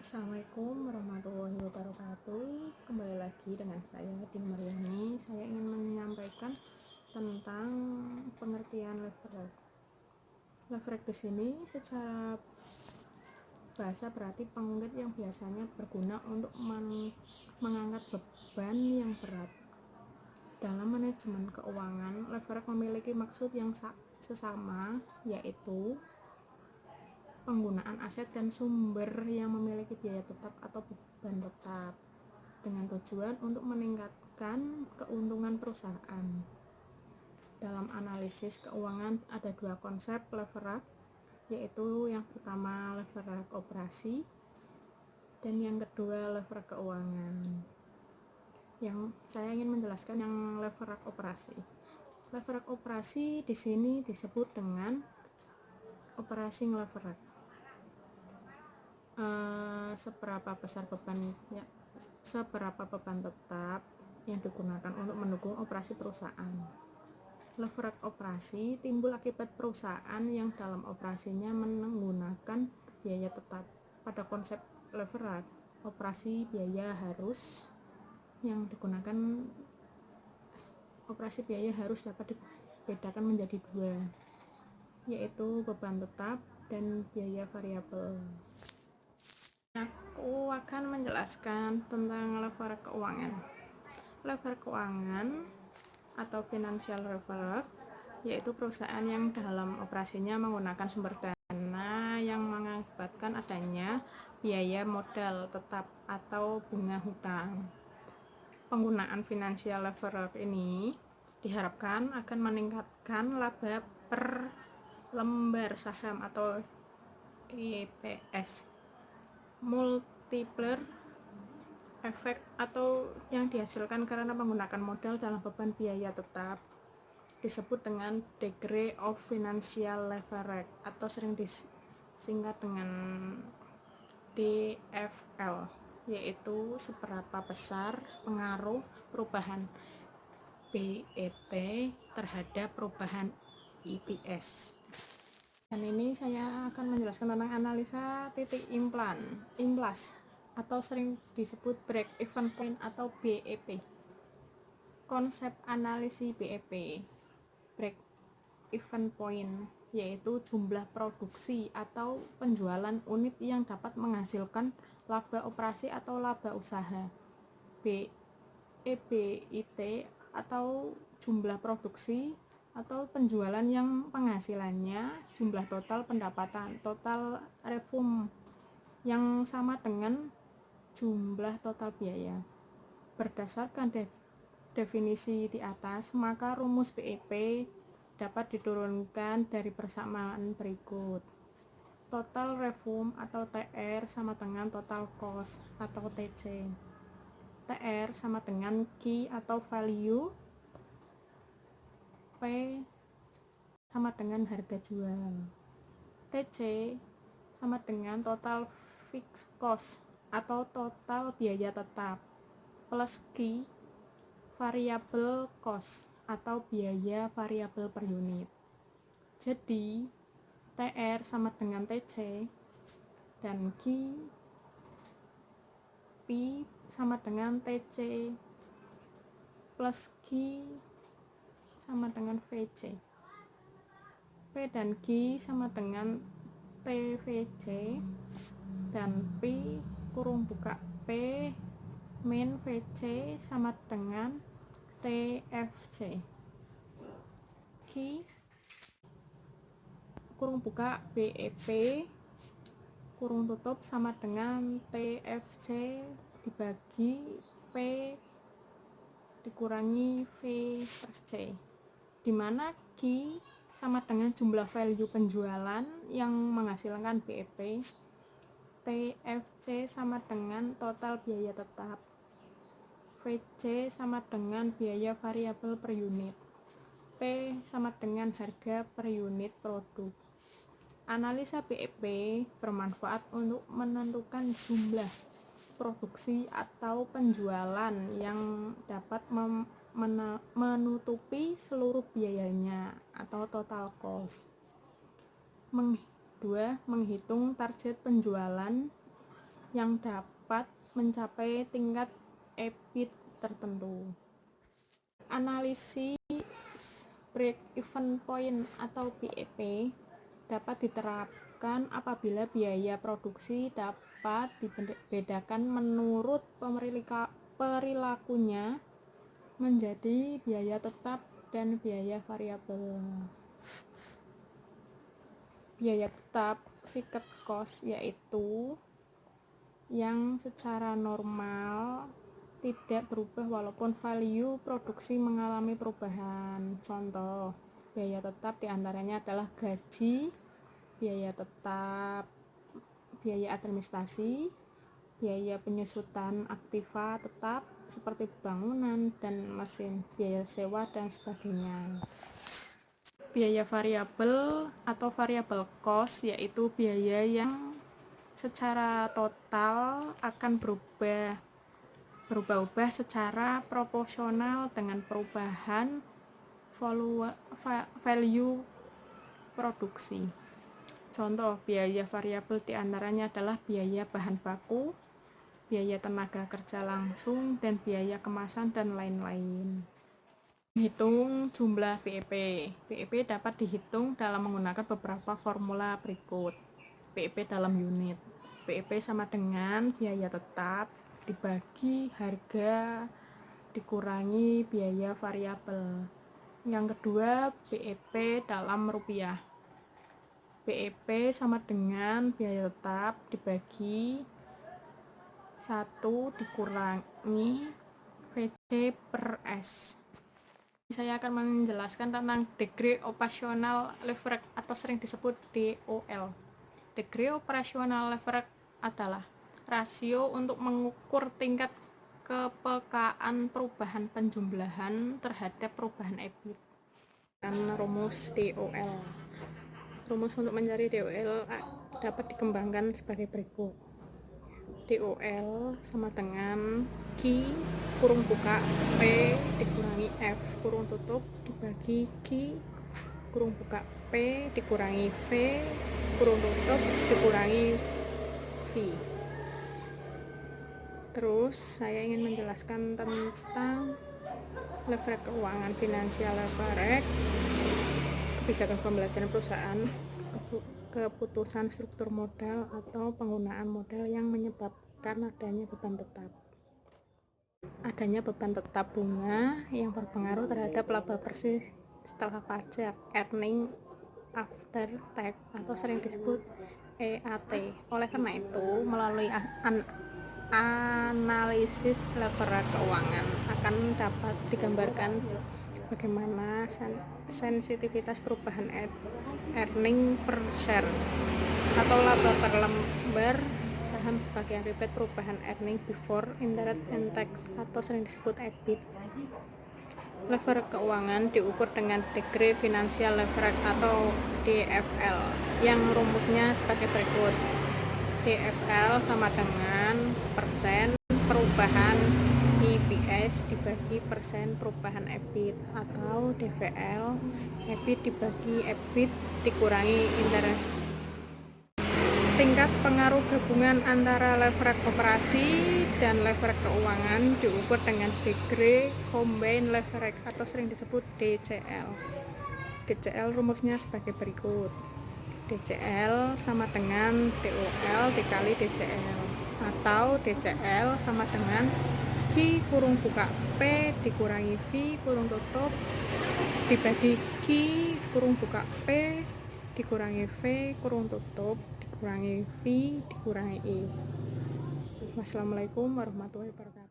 Assalamualaikum warahmatullahi wabarakatuh. Kembali lagi dengan saya Din Maryani. Saya ingin menyampaikan tentang pengertian leverage. Leverage di sini secara bahasa berarti pengungkit yang biasanya berguna untuk mengangkat beban yang berat. Dalam manajemen keuangan, leverage memiliki maksud yang sesama, yaitu penggunaan aset dan sumber yang memiliki biaya tetap atau beban tetap dengan tujuan untuk meningkatkan keuntungan perusahaan. Dalam analisis keuangan ada dua konsep leverage, yaitu yang pertama leverage operasi dan yang kedua leverage keuangan. Yang saya ingin menjelaskan yang leverage operasi. Leverage operasi di sini disebut dengan operasi leverage. Seberapa beban tetap yang digunakan untuk mendukung operasi perusahaan. Leverage operasi timbul akibat perusahaan yang dalam operasinya menggunakan biaya tetap. Pada konsep leverage operasi biaya harus yang digunakan operasi biaya harus dapat dibedakan menjadi dua, yaitu beban tetap dan biaya variabel. Aku akan menjelaskan tentang leverage keuangan. Leverage keuangan atau financial leverage yaitu perusahaan yang dalam operasinya menggunakan sumber dana yang mengakibatkan adanya biaya modal tetap atau bunga hutang. Penggunaan financial leverage ini diharapkan akan meningkatkan laba per lembar saham atau EPS, multiplier efek atau yang dihasilkan karena menggunakan modal dalam beban biaya tetap disebut dengan degree of financial leverage atau sering disingkat dengan DFL, yaitu seberapa besar pengaruh perubahan BEP terhadap perubahan EPS. Dan ini saya akan menjelaskan tentang analisa titik implas atau sering disebut break even point atau BEP. Konsep analisis BEP, break even point, yaitu jumlah produksi atau penjualan unit yang dapat menghasilkan laba operasi atau laba usaha. EBIT atau jumlah produksi atau penjualan yang penghasilannya jumlah total pendapatan total revenue yang sama dengan jumlah total biaya. Berdasarkan definisi di atas, maka rumus BEP dapat diturunkan dari persamaan berikut. Total revenue atau TR sama dengan total cost atau TC. TR sama dengan key atau value, P sama dengan harga jual, TC sama dengan total fixed cost atau total biaya tetap, plus key variable cost atau biaya variabel per unit. Jadi TR sama dengan TC dan key P sama dengan TC plus key sama dengan VC. P dan Q sama dengan TVC dan P kurung buka P min VC sama dengan TFC. Q kurung buka BEP kurung tutup sama dengan TFC dibagi P dikurangi V per C, dimana Q sama dengan jumlah value penjualan yang menghasilkan BEP, TFC sama dengan total biaya tetap, VC sama dengan biaya variabel per unit, P sama dengan harga per unit produk. Analisa BEP bermanfaat untuk menentukan jumlah produksi atau penjualan yang dapat menutupi seluruh biayanya atau total cost. 2. Menghitung target penjualan yang dapat mencapai tingkat EBIT tertentu. Analisis break-even point atau BEP dapat diterapkan apabila biaya produksi dapat dibedakan menurut perilakunya menjadi biaya tetap dan biaya variabel. Biaya tetap fixed cost yaitu yang secara normal tidak berubah walaupun value produksi mengalami perubahan. Contoh, biaya tetap diantaranya adalah gaji, biaya tetap, biaya administrasi, biaya penyusutan aktiva tetap seperti bangunan dan mesin, biaya sewa dan sebagainya. Biaya variabel atau variable cost yaitu biaya yang secara total akan berubah-ubah secara proporsional dengan perubahan value produksi. Contoh, biaya variabel diantaranya adalah biaya bahan baku, biaya tenaga kerja langsung, dan biaya kemasan dan lain-lain. Hitung jumlah BEP. BEP dapat dihitung dalam menggunakan beberapa formula berikut. BEP dalam unit. BEP sama dengan biaya tetap dibagi harga dikurangi biaya variabel. Yang kedua, BEP dalam rupiah. BEP sama dengan biaya tetap dibagi 1 dikurangi VC per S. Saya akan menjelaskan tentang degree operational leverage atau sering disebut DOL. Degree operational leverage adalah rasio untuk mengukur tingkat kepekaan perubahan penjumlahan terhadap perubahan EBIT. Dan rumus DOL. Rumus untuk mencari DOL dapat dikembangkan sebagai berikut. DOL sama dengan Q kurung buka P dikurangi F kurung tutup dibagi Q kurung buka P dikurangi V kurung tutup dikurangi V. Terus saya ingin menjelaskan tentang leverage keuangan, financial leverage, kebijakan pembelajaran perusahaan, keputusan struktur modal atau penggunaan modal yang menyebabkan adanya beban tetap. Adanya beban tetap bunga yang berpengaruh terhadap laba bersih setelah pajak, earning after tax atau sering disebut EAT. Oleh karena itu, melalui analisis leverage keuangan akan dapat digambarkan bagaimana sensitivitas perubahan earning per share atau laba per lembar saham sebagai akibat perubahan earning before interest and tax atau sering disebut EBIT. Leverage keuangan diukur dengan degree financial leverage atau DFL yang rumusnya sebagai berikut. DFL sama dengan persen perubahan EPS dibagi persen perubahan EBIT atau DVL EBIT dibagi EBIT dikurangi interest. Tingkat pengaruh gabungan antara leverage operasi dan leverage keuangan diukur dengan degree combined leverage atau sering disebut DCL. DCL rumusnya sebagai berikut. DCL sama dengan DOL dikali DCL atau DCL sama dengan Q kurung buka P dikurangi V kurung tutup dibagi Q kurung buka P dikurangi V kurung tutup dikurangi V dikurangi I. Wassalamualaikum warahmatullahi wabarakatuh.